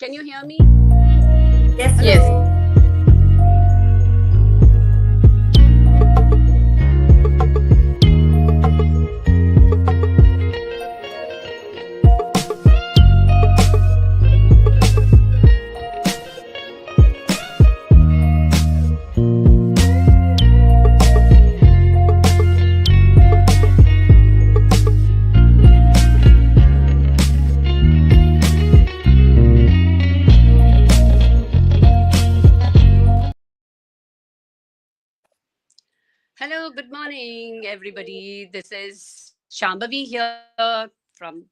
Can you hear me? Yes, Hello? yes. Hello, good morning, everybody. This is Shambhavi here from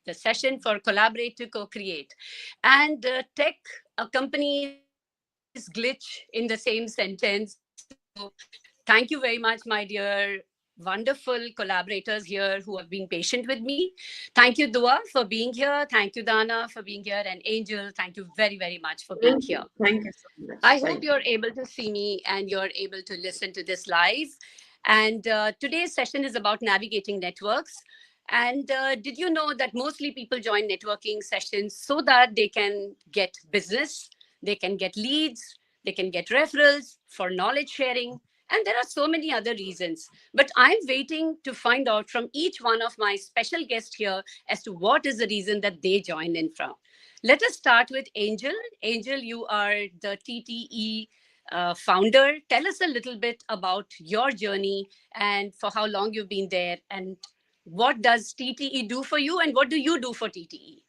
the session for Collaborate to Co-Create. And tech accompanies glitch in the same sentence. So thank you very much, my dear wonderful collaborators here who have been patient with me. Thank you, Dua, for being here. Thank you, Dana, for being here. And Angel, thank you very, very much for being here. Thank you so I much. hope you're Thank you. able to see me and you're able to listen to this live. And today's session is about navigating networks. And did you know that mostly people join networking sessions so that they can get business, they can get leads, they can get referrals for knowledge sharing, and there are so many other reasons. But I'm waiting to find out from each one of my special guests here as to what is the reason that they join in from. Let us start with Angel. Angel, you are the TTE founder. Tell us a little bit about your journey and for how long you've been there, and what does TTE do for you, and what do you do for TTE?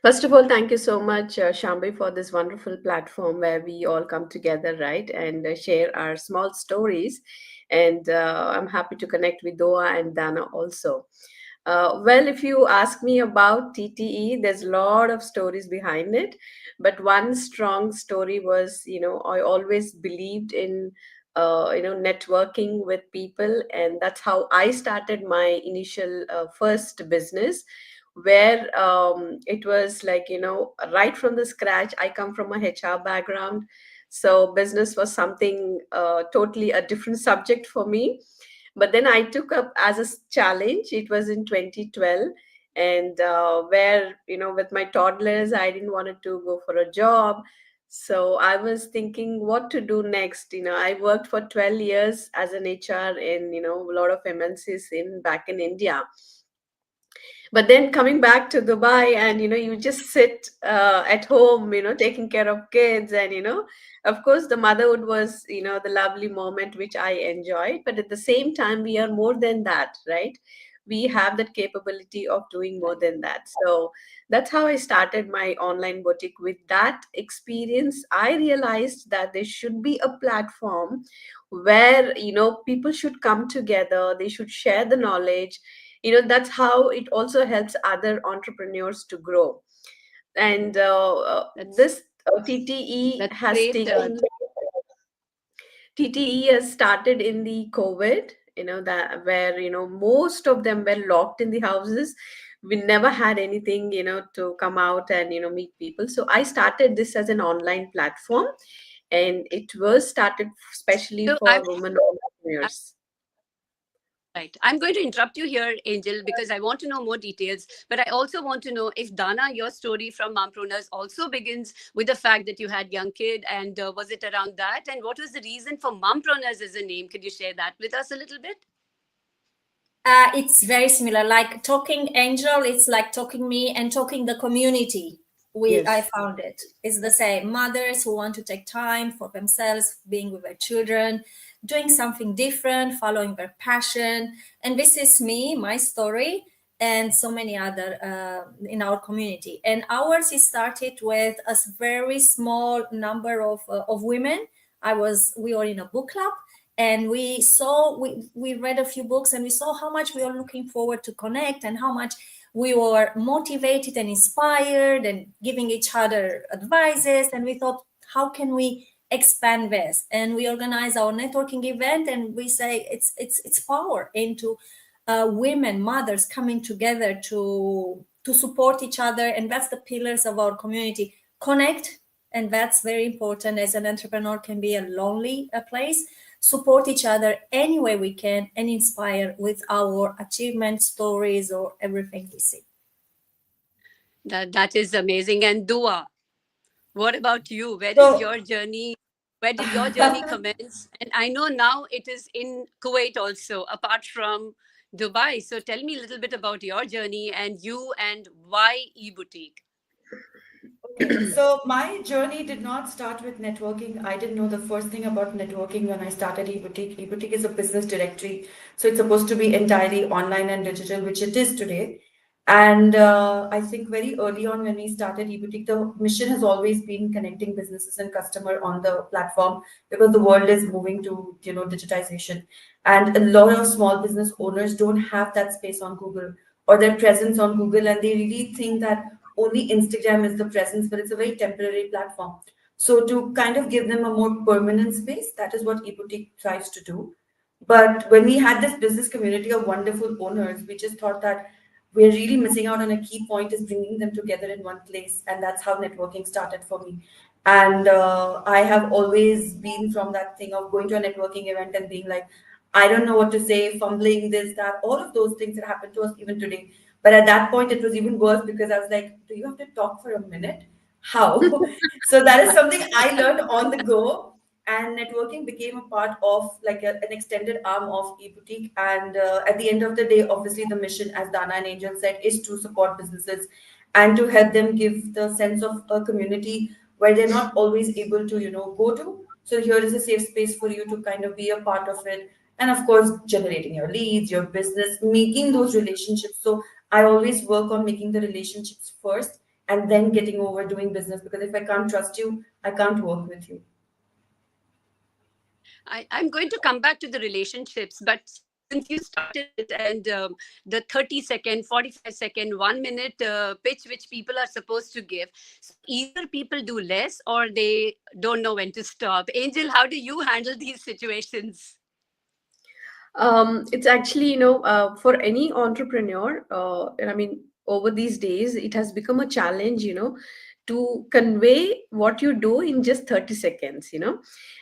First of all, thank you so much, Shambi, for this wonderful platform where we all come together, right, and share our small stories. And I'm happy to connect with Doa and Dana also. Well, if you ask me about TTE, there's a lot of stories behind it. But one strong story was, I always believed in, networking with people. And that's how I started my initial first business, where it was like, right from the scratch. I come from a HR background. So business was something totally a different subject for me, but then I took up as a challenge. It was in 2012, and where, with my toddlers, I didn't wanted to go for a job. So I was thinking what to do next. I worked for 12 years as an HR in, a lot of MNCs in back in India. But then coming back to Dubai, and you just sit at home, taking care of kids, and of course the motherhood was, the lovely moment which I enjoyed. But at the same time, we are more than that, right? We have that capability of doing more Right. than that. So that's how I started my online boutique. With that experience, I realized that there should be a platform where, people should come together, they should share the knowledge. That's how it also helps other entrepreneurs to grow. And That's this TTE that's has great. taken TTE has started in the COVID, that where, most of them were locked in the houses. We never had anything, to come out and, meet people. So I started this as an online platform, and it was started especially So I'm for women entrepreneurs. Right. I'm going to interrupt you here, Angel, because I want to know more details. But I also want to know if Dana, your story from Mompreneurs also begins with the fact that you had young kid, and was it around that? And what was the reason for Mompreneurs as a name? Could you share that with us a little bit? It's very similar. Like talking angel, it's like talking me and talking the community. I Yes. found it. It's the same. Mothers who want to take time for themselves, being with their children, doing something different, following their passion. And this is me, my story, and so many other in our community. And ours is started with a very small number of women. We were in a book club, and we read a few books, and we saw how much we are looking forward to connect, and how much we were motivated and inspired and giving each other advices. And we thought, how can we expand this? And we organize our networking event, and we say it's power into women, mothers coming together to support each other. And that's the pillars of our community: connect, and that's very important. As an entrepreneur can be a lonely place. Support each other any way we can, and inspire with our achievement stories or everything we see. That is amazing. And Dua, what about you? Where did So, your journey? Where did your journey commence? And I know now it is in Kuwait also, apart from Dubai. So tell me a little bit about your journey and you and why eBoutique. okay, so my journey did not start with networking. I didn't know the first thing about networking when I started eBoutique. eBoutique is a business directory, so it's supposed to be entirely online and digital, which it is today. And I think very early on when we started eBoutique, the mission has always been connecting businesses and customer on the platform because the world is moving to digitization, and a lot of small business owners don't have that space on Google or their presence on Google, and they really think that only Instagram is the presence, but it's a very temporary platform. So to kind of give them a more permanent space, that is what eBoutique tries to do. But when we had this business community of wonderful owners, we just thought that we're really missing out on a key point is bringing them together in one place, and that's how networking started for me. And I have always been from that thing of going to a networking event and being like, I don't know what to say, fumbling this, that, all of those things that happen to us even today. But at that point, it was even worse because I was like, do you have to talk for a minute? How? So that is something I learned on the go. And networking became a part of like an extended arm of eBoutique. And at the end of the day, obviously, the mission, as Dana and Angel said, is to support businesses and to help them give the sense of a community where they're not always able to, go to. So here is a safe space for you to kind of be a part of it. And of course, generating your leads, your business, making those relationships. So I always work on making the relationships first and then getting over doing business, because if I can't trust you, I can't work with you. I'm going to come back to the relationships, but since you started it and the 30-second, 45-second, 1 minute pitch which people are supposed to give, so either people do less or they don't know when to stop. Angel, how do you handle these situations? It's actually, for any entrepreneur, and I mean, over these days, it has become a challenge, to convey what you do in just 30 seconds,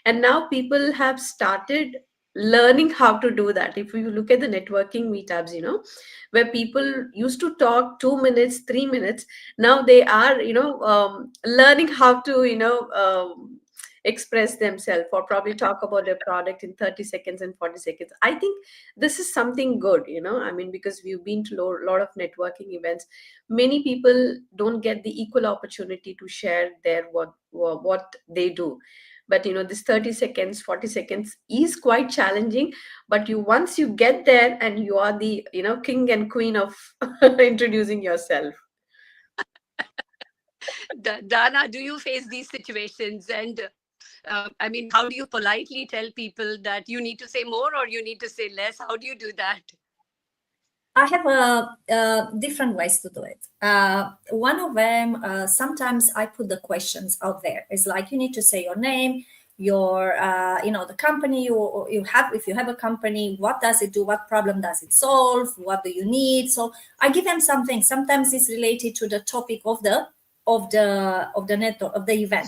and now people have started learning how to do that. If you look at the networking meetups, where people used to talk 2 minutes, 3 minutes, now they are, learning how to, express themselves or probably talk about their product in 30 seconds and 40 seconds. I think this is something good, I mean, because we've been to a lot of networking events. Many people don't get the equal opportunity to share their what they do. But this 30 seconds, 40 seconds is quite challenging. But once you get there, and you are the king and queen of introducing yourself. Dana, do you face these situations? And I mean, how do you politely tell people that you need to say more or you need to say less? How do you do that? I have different ways to do it. One of them, sometimes I put the questions out there. It's like you need to say your name, your, the company you have. If you have a company, what does it do? What problem does it solve? What do you need? So I give them something. Sometimes it's related to the topic of the network of the event.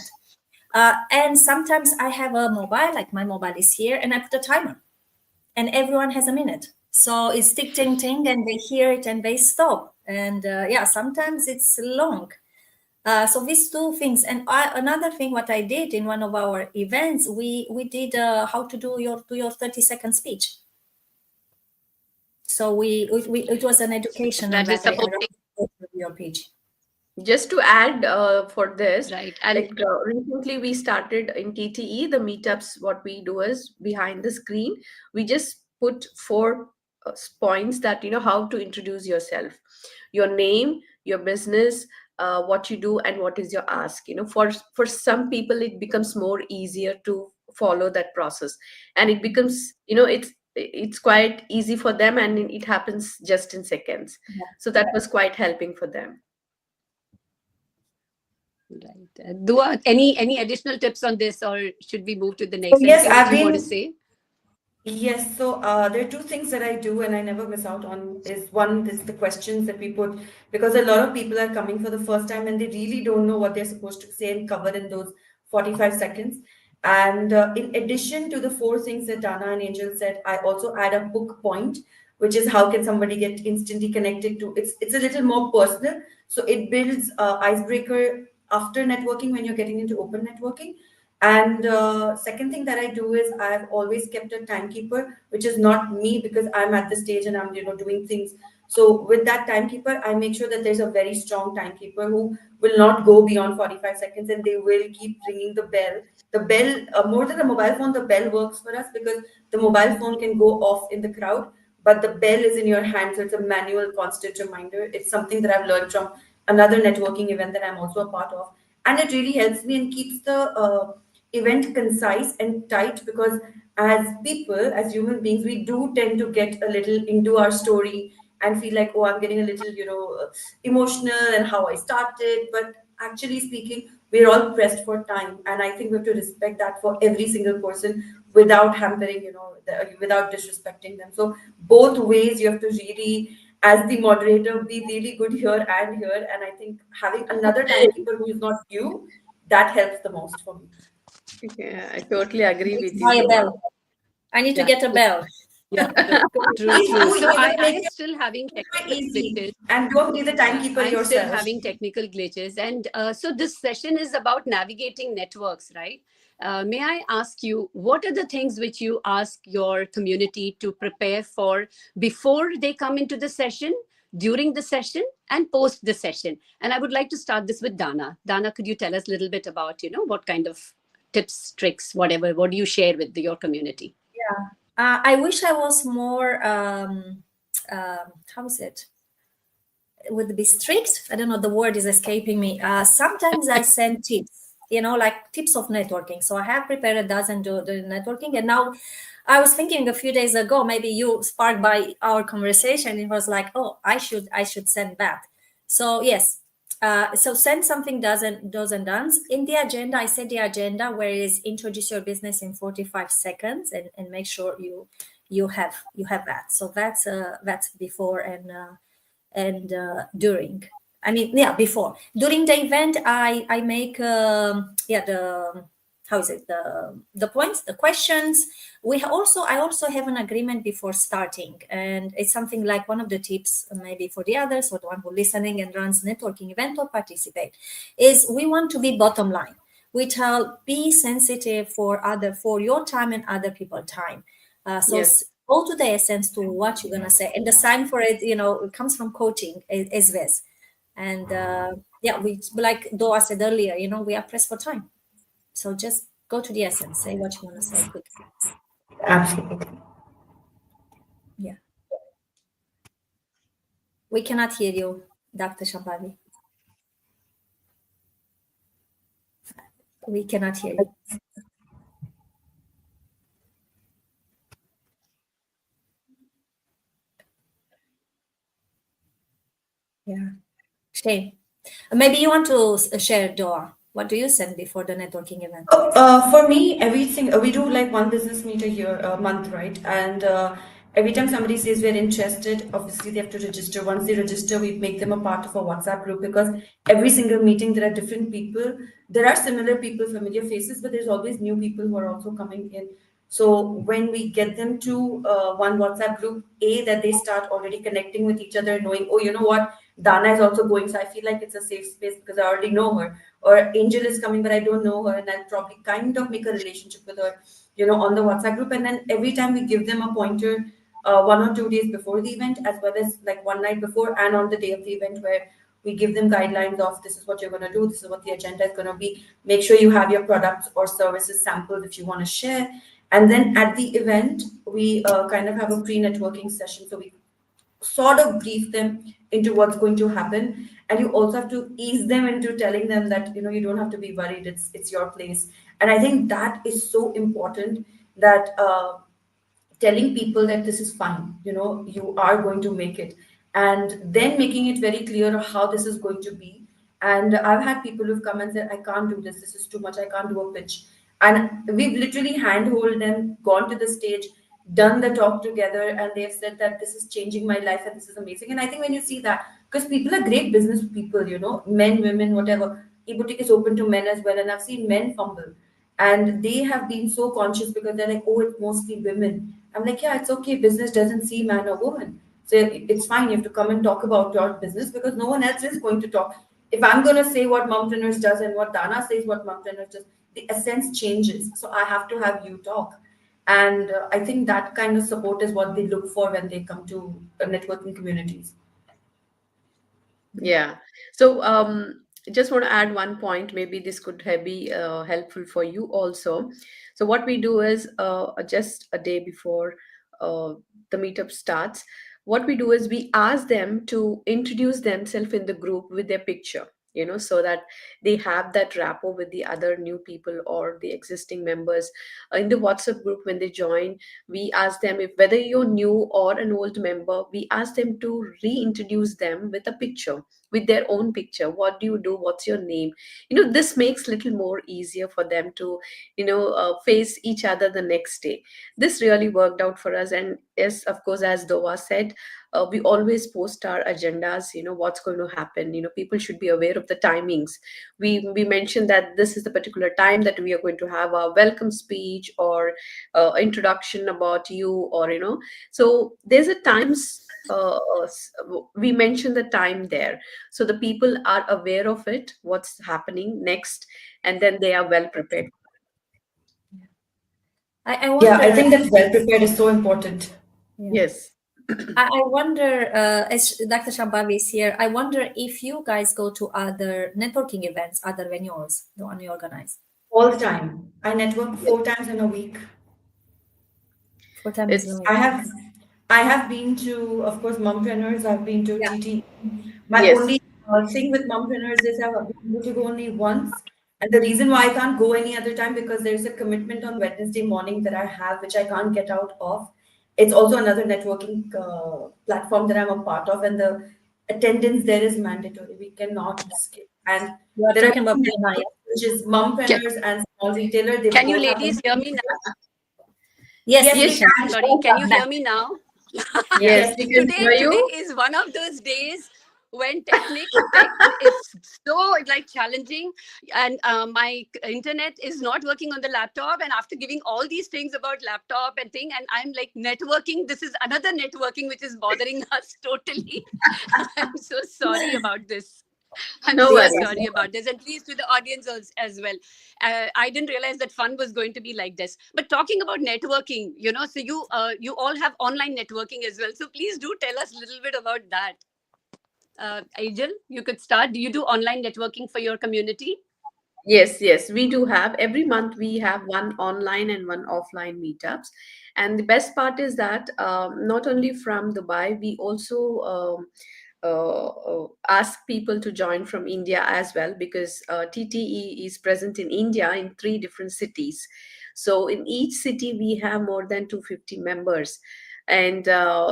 And sometimes I have a mobile, like my mobile is here, and I put a timer, and everyone has a minute. So it's tick, ting, ting, and they hear it and they stop. And yeah, sometimes it's long. So these two things. And another thing, what I did in one of our events, we did how to do your 30-second speech. So it was an educational That is that I supporting. wrote your page. Just to add for this, Right. And like recently we started in TTE, the meetups. What we do is behind the screen, we just put four points that, how to introduce yourself, your name, your business, what you do, and what is your ask. For some people, it becomes more easier to follow that process, and it becomes, it's quite easy for them, and it happens just in seconds. Yeah. So that was quite helping for them. right. Dua, any additional tips on this, or should we move to the So next? yes, Anything that I've you want to been say? Yes, so there are two things that I do and I never miss out on. Is one is the questions that we put, because a lot of people are coming for the first time and they really don't know what they're supposed to say and cover in those 45 seconds. And in addition to the four things that Dana and Angel said, I also add a hook point, which is how can somebody get instantly connected to. It's a little more personal, So it builds icebreaker after networking when you're getting into open networking. And second thing that I do is I've always kept a timekeeper, which is not me because I'm at the stage and I'm doing things. So with that timekeeper, I make sure that there's a very strong timekeeper who will not go beyond 45 seconds, and they will keep ringing the bell. The bell, more than the mobile phone, the bell works for us because the mobile phone can go off in the crowd, but the bell is in your hand, so it's a manual, constant reminder. It's something that I've learned from another networking event that I'm also a part of, and it really helps me and keeps the event concise and tight, because as people, as human beings, we do tend to get a little into our story and feel like, oh, I'm getting a little, emotional and how I started. But actually speaking, we're all pressed for time, and I think we have to respect that for every single person without hampering, without disrespecting them. So both ways you have to really, as the moderator, be really good here and here. And I think having another timekeeper who is not you, that helps the most for me. Yeah, I totally agree Need with to you, buy a Doa. bell. I need to Yeah. get a bell. Yeah, true, Please true. do, So I make am it still having super technical easy glitches. and don't be the Yeah, timekeeper I'm still yourself. having technical glitches. And so this session is about navigating networks, right? May I ask you, what are the things which you ask your community to prepare for before they come into the session, during the session, and post the session? And I would like to start this with Dana. Dana, could you tell us a little bit about, what kind of tips, tricks, whatever, what do you share with your community? Yeah. I wish I was more, how is it? Would be strict. I don't know, the word is escaping me. Sometimes I send tips, like tips of networking. So I have prepared a dozen do the networking, and now I was thinking a few days ago, maybe you sparked by our conversation. It was like, oh, I should send that. So yes, so send something dozen done in the agenda. I said the agenda where is introduce your business in 45 seconds, and make sure you have that. So that's before and during. I mean, yeah, before. During the event, I make the how is it, the points, the questions. I also have an agreement before starting, and it's something like one of the tips maybe for the others or the one who listening and runs networking event or participate is we want to be bottom line. We tell be sensitive for your time and other people time. So Yes. go to the essence to what you're gonna say, and the sign for it, it comes from coaching is this. And yeah, we, like Doa said earlier, we are pressed for time, so just go to the essence, say what you want to say quick. Absolutely. Yeah, we cannot hear you, Dr. Shambhavi. We cannot hear you. Yeah, shame. Maybe you want to share, Doa, what do you send before the networking event? For me, everything we do like one business meet a year, a month, right? And every time somebody says we're interested, obviously they have to register. Once they register, we make them a part of a WhatsApp group, because every single meeting there are different people. There are similar people, familiar faces, but there's always new people who are also coming in. So when we get them to one WhatsApp group, that they start already connecting with each other, knowing, oh, you know what, Dana is also going, so I feel like it's a safe space because I already know her. Or Angel is coming, but I don't know her, and I'll probably kind of make a relationship with her, on the WhatsApp group. And then every time we give them a pointer, 1 or 2 days before the event, as well as like one night before and on the day of the event, where we give them guidelines of this is what you're going to do, this is what the agenda is going to be. Make sure you have your products or services sampled if you want to share. And then at the event, we kind of have a pre-networking session. So we sort of brief them into what's going to happen, and you also have to ease them into telling them that you don't have to be worried, it's your place. And I think that is so important, that telling people that this is fine, you are going to make it, and then making it very clear how this is going to be. And I've had people who've come and said, I can't do this, this is too much, I can't do a pitch. And we've literally handhold them, gone to the stage, done the talk together, and they've said that this is changing my life and this is amazing. And I think when you see that, because people are great business people, men, women, whatever, eBoutik is open to men as well, and I've seen men fumble, and they have been so conscious because they're like, oh, it's mostly women. I'm like, yeah, it's okay. Business doesn't see man or woman. So it's fine. You have to come and talk about your business because no one else is going to talk. If I'm going to say what Mompreneurs does and what Dana says what Mompreneurs does, the essence changes. So I have to have you talk. And I think that kind of support is what they look for when they come to networking communities. Yeah. So just want to add one point. Maybe this could be helpful for you also. So what we do is just a day before uh, the meetup starts, what we do is we ask them to introduce themselves in the group with their picture, so that they have that rapport with the other new people or the existing members in the WhatsApp group. When they join, we ask them, if whether you're new or an old member, we ask them to reintroduce them with a picture, with their own picture. What do you do? What's your name? This makes little more easier for them to face each other the next day. This really worked out for us. And yes, of course, as Doa said, we always post our agendas, what's going to happen. People should be aware of the timings. We mentioned that this is the particular time that we are going to have a welcome speech or introduction about you, or so there's a times we mention the time there, so the people are aware of it, what's happening next, and then they are well prepared. I Yeah, I wonder. think that well prepared is so important. Yeah. Yes. I wonder, as Dr. Shambhavi is here, I wonder if you guys go to other networking events, other venues, the one you organize. All the time. I network 4 times in a week. 4 times a It's week. I have I have been to, of course, Mompreneurs. I've been to Yeah. TT. My yes. only thing with Mompreneurs is I've been able to go only once. And the reason why I can't go any other time because there's a commitment on Wednesday morning that I have, which I can't get out of. It's also another networking platform that I'm a part of, and the attendance there is mandatory. We cannot skip. And You are there are talking about two Dana, networks, which is Can, Mompreneurs and Small Retailer. They can you both have ladies hear me now? Yes, yes, we we Yes, can. can. Sorry, can you hear me now? Yeah. yes, Yes, we can today hear today you. is one of those days when tech is so like challenging, and my internet is not working on the laptop, and after giving all these things about laptop and thing, and I'm like, networking, this is another networking which is bothering us totally. I'm so sorry about this. I'm No so Yes. worries. sorry about this, and please to the audience as well. I didn't realize that fun was going to be like this. But talking about networking, so you all have online networking as well. So please do tell us a little bit about that. Angel, you could start. Do you do online networking for your community? Yes, yes, we do have. Every month we have one online and one offline meetups. And the best part is that not only from Dubai, we also ask people to join from India as well, because TTE is present in India in 3 different cities. So in each city, we have more than 250 members. And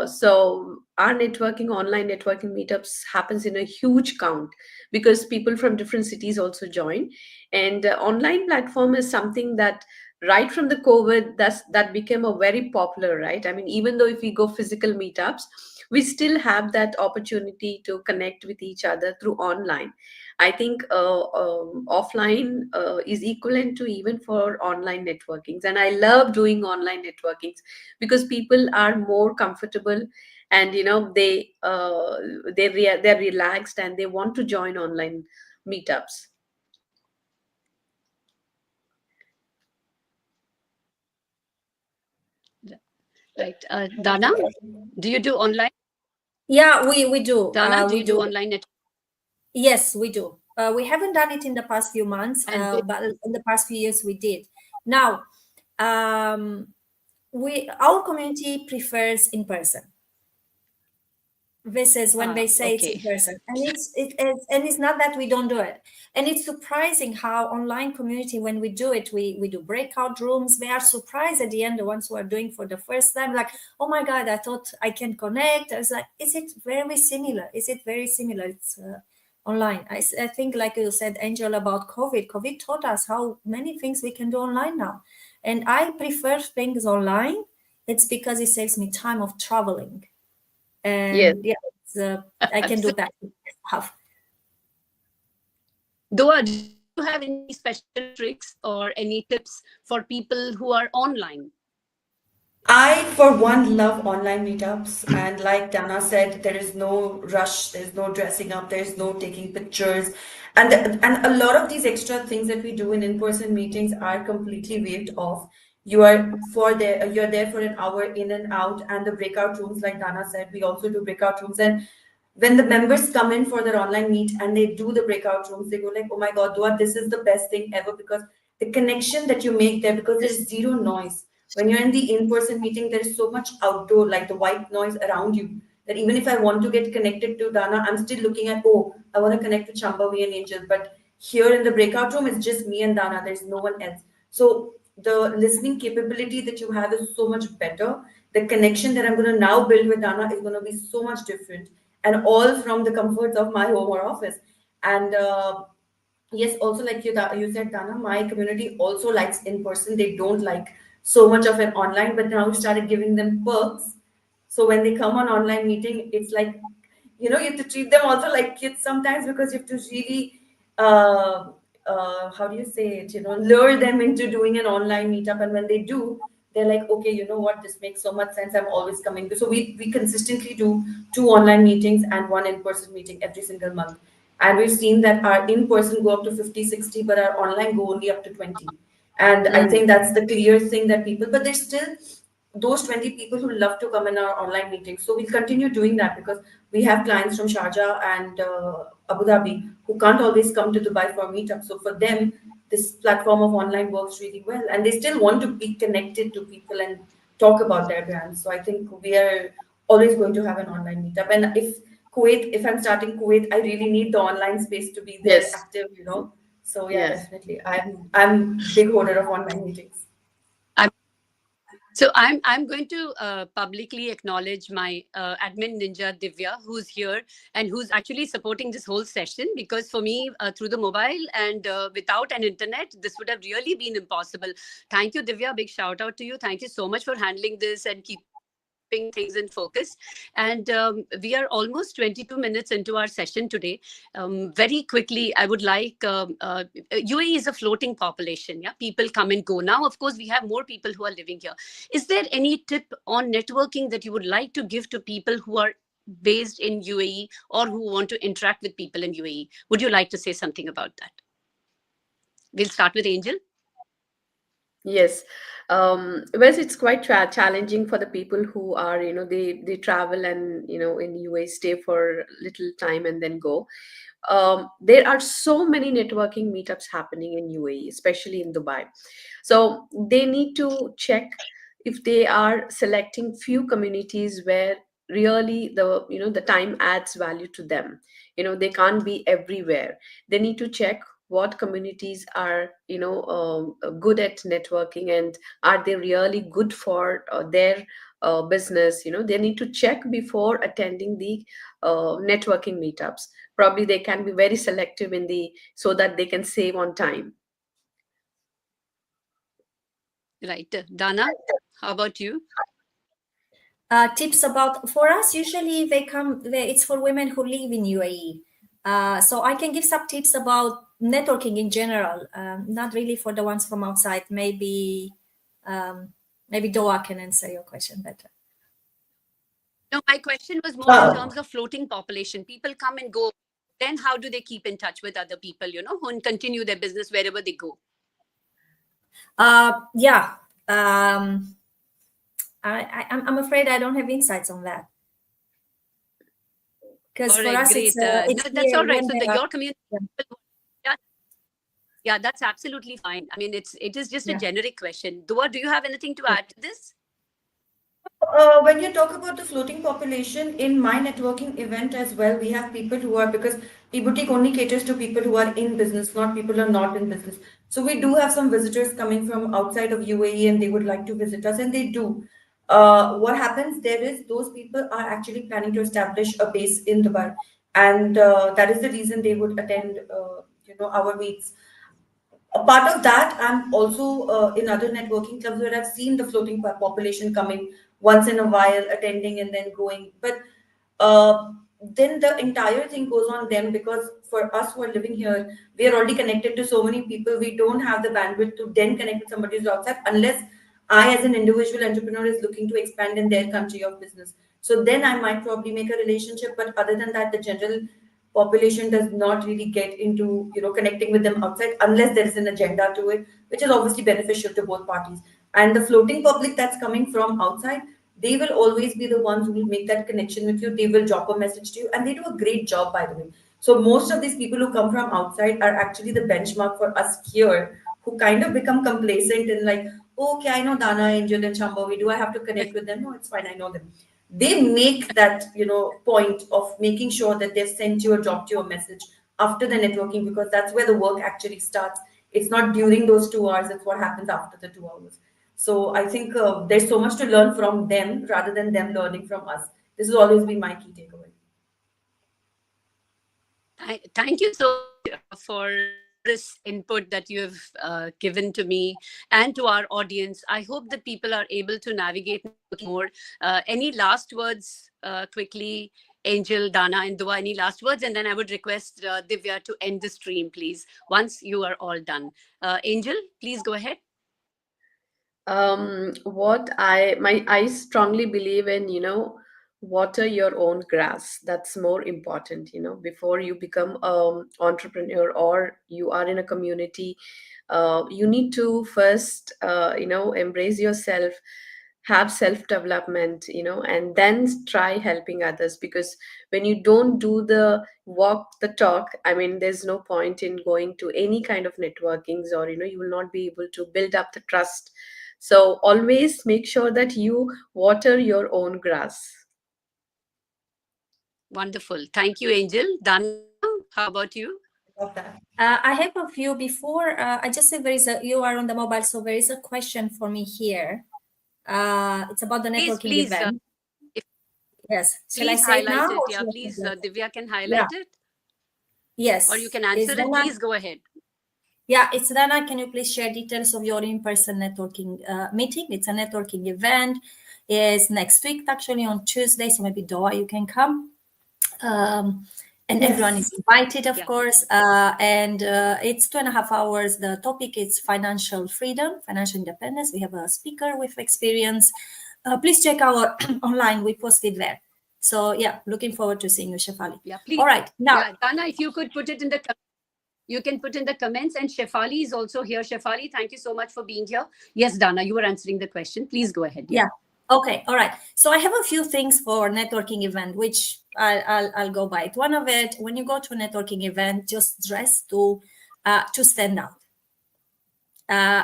so our networking, online networking meetups happens in a huge count because people from different cities also join. And online platform is something that right from the COVID, that became a very popular, right? I mean, even though if we go physical meetups, we still have that opportunity to connect with each other through online. I think offline is equivalent to even for online networkings, and I love doing online networkings because people are more comfortable, and they're relaxed and they want to join online meetups. Right. Dana, do you do online? Yeah, we do. Dana, do We you do do. online networking? Yes, we do. We haven't done it in the past few months, And but in the past few years we did. Now, um, we our community prefers in person. This is when they say it's in okay. person, and and it's not that we don't do it. And it's surprising how online community, when we do it, we do breakout rooms. They are surprised at the end, the ones who are doing for the first time, like, oh my god, I thought I can connect. I was like, is it very similar? Is it very similar? It's online. I think, like you said, Angel, about COVID taught us how many things we can do online now, and I prefer things online. It's because it saves me time of traveling, Yes. and yeah, I can do that stuff. Doa, do you have any special tricks or any tips for people who are online? I, for one, love online meetups. And like Dana said, there is no rush, there's no dressing up, there's no taking pictures. And a lot of these extra things that we do in in-person meetings are completely waived off. You're there for an hour in and out, and the breakout rooms, like Dana said, we also do breakout rooms. And when the members come in for their online meet and they do the breakout rooms, they go like, oh my God, Dua, this is the best thing ever, because the connection that you make there, because there's zero noise. When you're in the in-person meeting, there's so much outdoor, like the white noise around you, that even if I want to get connected to Dana, I'm still looking at, oh, I want to connect to Shambhavi and Angel. But here in the breakout room, it's just me and Dana. There's no one else. So the listening capability that you have is so much better. The connection that I'm going to now build with Dana is going to be so much different, and all from the comforts of my home or office. And yes, also like you said, Dana, my community also likes in person. They don't like so much of an online, but now we started giving them perks. So when they come on online meeting, it's like, you have to treat them also like kids sometimes, because you have to really, uh, how do you say it, lure them into doing an online meetup. And when they do, they're like, okay, you know what, this makes so much sense. I'm always coming. So we consistently do 2 online meetings and 1 in-person meeting every single month. And we've seen that our in-person go up to 50, 60, but our online go only up to 20. And I think that's the clear thing that people, but there's still those 20 people who love to come in our online meetings. So we'll continue doing that, because we have clients from Sharjah and Abu Dhabi who can't always come to Dubai for meetup. So for them, this platform of online works really well. And they still want to be connected to people and talk about their brands. So I think we are always going to have an online meetup. And if I'm starting Kuwait, I really need the online space to be there Yes. active. So yeah, Yes. definitely. I'm big holder of online meetings. So I'm going to publicly acknowledge my admin ninja Divya, who's here and who's actually supporting this whole session. Because for me, through the mobile and without an internet, this would have really been impossible. Thank you, Divya. Big shout out to you. Thank you so much for handling this and keeping things in focus. And we are almost 22 minutes into our session today. Very quickly, I would like UAE is a floating population. Yeah, people come and go. Now, of course, we have more people who are living here. Is there any tip on networking that you would like to give to people who are based in UAE or who want to interact with people in UAE? Would you like to say something about that? We'll start with Angel. Yes. Well, it's quite challenging for the people who are, they travel and, in UAE stay for little time and then go. There are so many networking meetups happening in UAE, especially in Dubai. So they need to check if they are selecting few communities where really the time adds value to them. They can't be everywhere. They need to check what communities are good at networking, and are they really good for their business. They need to check before attending the networking meetups. Probably they can be very selective in the so that they can save on time. Right. Dana, how about you? Tips about for us, usually it's for women who live in UAE. So I can give some tips about networking in general, not really for the ones from outside. Maybe Doa can answer your question better. No, my question was more in terms of floating population. People come and go. Then how do they keep in touch with other people, who continue their business wherever they go? Yeah. I'm afraid I don't have insights on that. Because for us, great. it's No, that's all right. when So they are, your community, yeah, that's absolutely fine. I mean, it is just a yeah. generic question. Dua, do you have anything to add to this? When you talk about the floating population, in my networking event as well, we have people who are, because eBoutik only caters to people who are in business, not people who are not in business. So we do have some visitors coming from outside of UAE and they would like to visit us, and they do. What happens there is those people are actually planning to establish a base in Dubai, and that is the reason they would attend, our meets. A part of that, I'm also in other networking clubs where I've seen the floating population coming once in a while, attending and then going. But then the entire thing goes on them, because for us who are living here, we are already connected to so many people. We don't have the bandwidth to then connect with somebody who's outside, unless I, as an individual entrepreneur, is looking to expand in their country of business. So then I might probably make a relationship. But other than that, the general population does not really get into connecting with them outside unless there is an agenda to it, which is obviously beneficial to both parties. And the floating public that's coming from outside, they will always be the ones who will make that connection with you. They will drop a message to you, and they do a great job, by the way. So most of these people who come from outside are actually the benchmark for us here, who kind of become complacent and like, oh, okay, I know Dana, Angel, and Shambhavi. Do I have to connect with them? No, it's fine. I know them. They make that point of making sure that they've sent you or dropped you a message after the networking, because that's where the work actually starts. It's not during those 2 hours. It's what happens after the 2 hours. So I think there's so much to learn from them rather than them learning from us. This has always been my key takeaway. Thank you so much for all this input that you have given to me and to our audience. I hope that people are able to navigate more. Any last words quickly, Angel, Dana, and Doaa, any last words? And then I would request Divya to end the stream, please, once you are all done. Angel, please go ahead. What I strongly believe in, water your own grass. That's more important, before you become entrepreneur or you are in a community. You need to first embrace yourself, have self development, and then try helping others, because when you don't do the walk the talk, I mean, there's no point in going to any kind of networkings, or you will not be able to build up the trust. So always make sure that you water your own grass. Wonderful. Thank you, Angel. Dana, how about you? Love that. I have a few before. I just said you are on the mobile, so there is a question for me here. It's about the networking Please, event. if, Yes. Shall I please say it now? highlight it. Or Yeah, shall I please, say it? Divya can highlight Yeah. it, Yes. or you can answer it. Please go ahead. Yeah, it's Dana. Can you please share details of your in-person networking meeting? It's a networking event. It's next week, actually, on Tuesday. So maybe Doaa, you can come. And Yes. everyone is invited, of Yeah. course. And it's 2.5 hours. The topic is financial freedom, financial independence. We have a speaker with experience. Please check our online. We posted there. So yeah, looking forward to seeing you, Shefali. Yeah, please. All right, now. Yeah, Dana, if you could put it in the you can put in the comments. And Shefali is also here. Shefali, thank you so much for being here. Yes, Dana, you were answering the question. Please go ahead. Yeah. Okay. All right. So I have a few things for networking event, which I'll go by it. One of it, when you go to a networking event, just dress to stand out.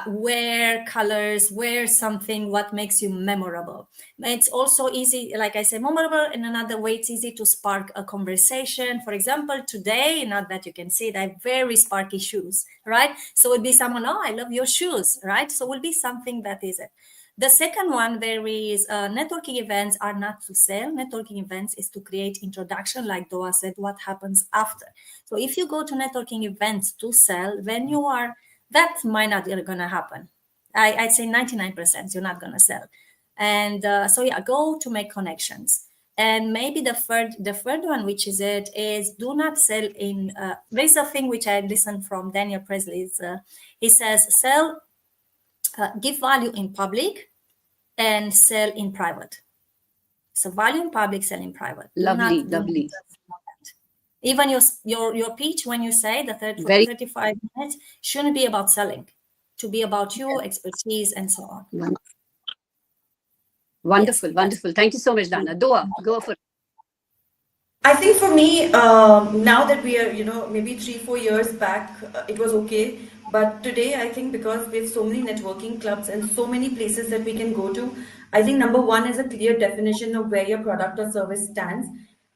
Wear colors, wear something what makes you memorable. It's also easy, like I said, memorable. In another way, it's easy to spark a conversation. For example, today, not that you can see it, I have very sparky shoes, right? So it would be someone, oh, I love your shoes, right? So it will be something that is it. The second one, there is networking events are not to sell. Networking events is to create introduction, like Doaa said, what happens after. So if you go to networking events to sell, then you are, that might not going to happen. I'd say 99% you're not going to sell. And so yeah, go to make connections. And maybe the third one, which is it, is do not sell in, there's a thing which I listened from Daniel Presley. He says, give value in public and sell in private. So value in public, sell in private. Lovely. Even your pitch, when you say the 35 minutes, shouldn't be about selling, to be about your expertise and so on. Wonderful. Thank you so much, Dana. Doaa, go for it. I think for me, now that we are, maybe 3-4 years back, it was okay. But today, I think because we have so many networking clubs and so many places that we can go to, I think number one is a clear definition of where your product or service stands.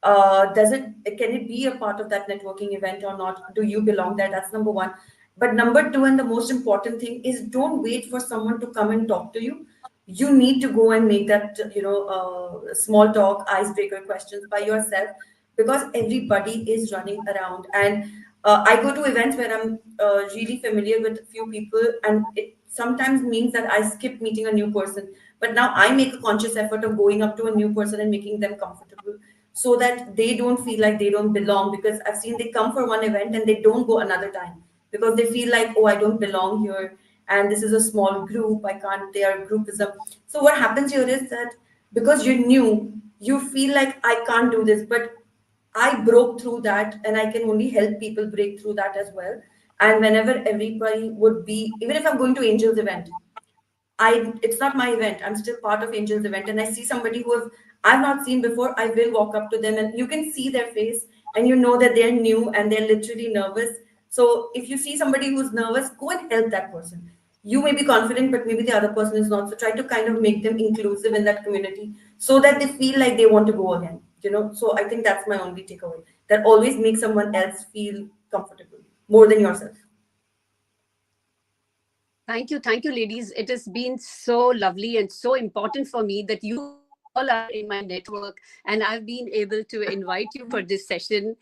Can it be a part of that networking event or not? Do you belong there? That's number one. But number two, and the most important thing is, don't wait for someone to come and talk to you. You need to go and make that, small talk, icebreaker questions by yourself, because everybody is running around. And I go to events where I'm really familiar with a few people, and it sometimes means that I skip meeting a new person. But now I make a conscious effort of going up to a new person and making them comfortable, so that they don't feel like they don't belong. Because I've seen they come for one event and they don't go another time because they feel like, oh, I don't belong here. and this is a small group. I can't. They are groupism. So what happens here is that because you're new, you feel like I can't do this, but I broke through that, and I can only help people break through that as well. And whenever everybody would be, even if I'm going to Angel's event, it's not my event. I'm still part of Angel's event, and I see somebody I've not seen before. I will walk up to them, and you can see their face, and you know that they're new and they're literally nervous. So if you see somebody who's nervous, go and help that person. You may be confident, but maybe the other person is not. So try to kind of make them inclusive in that community so that they feel like they want to go again. So I think that's my only takeaway. That always make someone else feel comfortable more than yourself. Thank you, ladies. It has been so lovely and so important for me that you all are in my network, and I've been able to invite you for this session.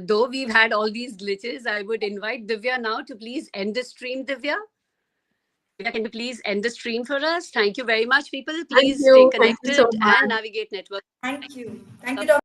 Though we've had all these glitches, I would invite Divya now to please end the stream. Divya, can you please end the stream for us? Thank you very much, people. Thank Please stay you. Thank you so connected and much. navigate network. Thank you. Thank you, Dr.